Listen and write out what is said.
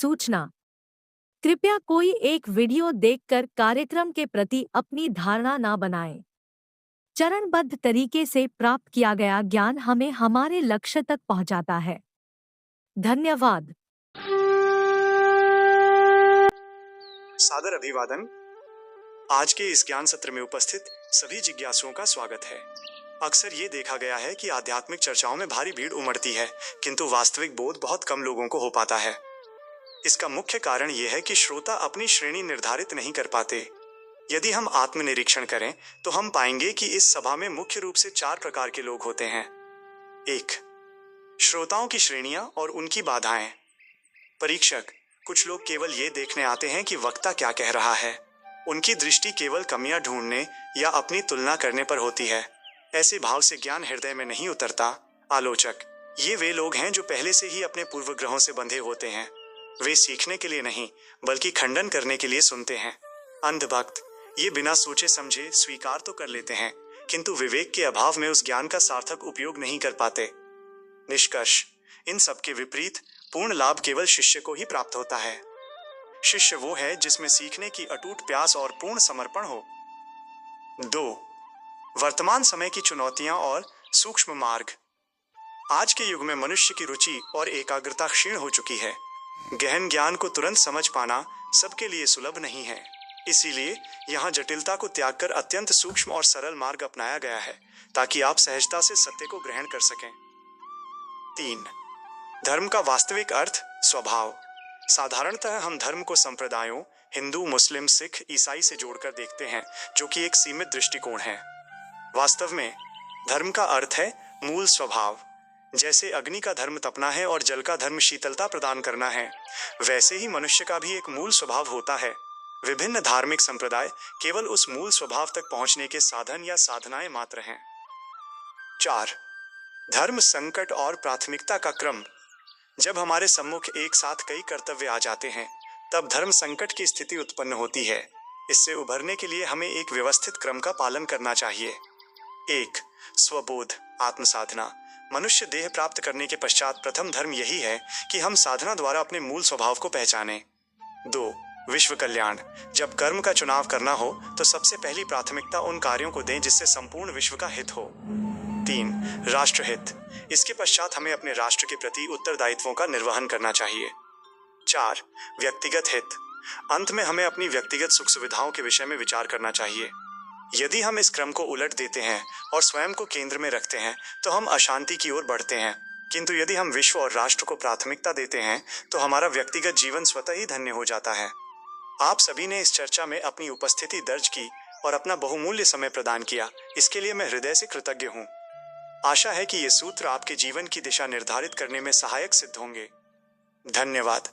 सूचना। कृपया कोई एक वीडियो देखकर कार्यक्रम के प्रति अपनी धारणा न बनाएं। चरणबद्ध तरीके से प्राप्त किया गया ज्ञान हमें हमारे लक्ष्य तक पहुंचाता है। धन्यवाद। सादर अभिवादन। आज के इस ज्ञान सत्र में उपस्थित सभी जिज्ञासुओं का स्वागत है। अक्सर ये देखा गया है कि आध्यात्मिक चर्चाओं में भारी भीड़ उमड़ती है, किंतु वास्तविक बोध बहुत कम लोगों को हो पाता है। इसका मुख्य कारण यह है कि श्रोता अपनी श्रेणी निर्धारित नहीं कर पाते। यदि हम आत्मनिरीक्षण करें तो हम पाएंगे कि इस सभा में मुख्य रूप से 4 प्रकार के लोग होते हैं। 1. श्रोताओं की श्रेणियां और उनकी बाधाएं। परीक्षक। कुछ लोग केवल ये देखने आते हैं कि वक्ता क्या कह रहा है। उनकी दृष्टि केवल कमियां ढूंढने या अपनी तुलना करने पर होती है। ऐसे भाव से ज्ञान हृदय में नहीं उतरता। आलोचक। ये वे लोग हैं जो पहले से ही अपने पूर्वग्रहों से बंधे होते हैं। वे सीखने के लिए नहीं बल्कि खंडन करने के लिए सुनते हैं। अंधभक्त। ये बिना सोचे समझे स्वीकार तो कर लेते हैं, किंतु विवेक के अभाव में उस ज्ञान का सार्थक उपयोग नहीं कर पाते। निष्कर्ष। इन सब के विपरीत पूर्ण लाभ केवल शिष्य को ही प्राप्त होता है। शिष्य वो है जिसमें सीखने की अटूट प्यास और पूर्ण समर्पण हो। 2. वर्तमान समय की चुनौतियां और सूक्ष्म मार्ग। आज के युग में मनुष्य की रुचि और एकाग्रता क्षीण हो चुकी है। गहन ज्ञान को तुरंत समझ पाना सबके लिए सुलभ नहीं है। इसीलिए यहाँ जटिलता को त्याग कर अत्यंत सूक्ष्म और सरल मार्ग अपनाया गया है, ताकि आप सहजता से सत्य को ग्रहण कर सकें। 3. धर्म का वास्तविक अर्थ, स्वभाव। साधारणतः हम धर्म को संप्रदायों हिंदू, मुस्लिम, सिख, ईसाई से जोड़कर देखते हैं, जो कि एक सीमित दृष्टिकोण है। वास्तव में धर्म का अर्थ है मूल स्वभाव। जैसे अग्नि का धर्म तपना है और जल का धर्म शीतलता प्रदान करना है, वैसे ही मनुष्य का भी एक मूल स्वभाव होता है। विभिन्न धार्मिक संप्रदाय केवल उस मूल स्वभाव तक पहुंचने के साधन या साधनाएं मात्र हैं। 4. धर्म संकट और प्राथमिकता का क्रम। जब हमारे सम्मुख एक साथ कई कर्तव्य आ जाते हैं, तब धर्म संकट की स्थिति उत्पन्न होती है। इससे उभरने के लिए हमें एक व्यवस्थित क्रम का पालन करना चाहिए। 1. स्वबोध, आत्मसाधना। मनुष्य देह प्राप्त करने के पश्चात प्रथम धर्म यही है कि हम साधना द्वारा अपने मूल स्वभाव को पहचानें। 2. विश्व कल्याण। जब कर्म का चुनाव करना हो तो सबसे पहली प्राथमिकता उन कार्यों को दें जिससे संपूर्ण विश्व का हित हो। 3. राष्ट्रहित। इसके पश्चात हमें अपने राष्ट्र के प्रति उत्तरदायित्वों का निर्वहन करना चाहिए। 4. व्यक्तिगत हित। अंत में हमें अपनी व्यक्तिगत सुख सुविधाओं के विषय में विचार करना चाहिए। यदि हम इस क्रम को उलट देते हैं और स्वयं को केंद्र में रखते हैं तो हम अशांति की ओर बढ़ते हैं, किंतु यदि हम विश्व और राष्ट्र को प्राथमिकता देते हैं तो हमारा व्यक्तिगत जीवन स्वतः ही धन्य हो जाता है। आप सभी ने इस चर्चा में अपनी उपस्थिति दर्ज की और अपना बहुमूल्य समय प्रदान किया। इसके लिए मैं हृदय से कृतज्ञ हूँ। आशा है कि ये सूत्र आपके जीवन की दिशा निर्धारित करने में सहायक सिद्ध होंगे। धन्यवाद।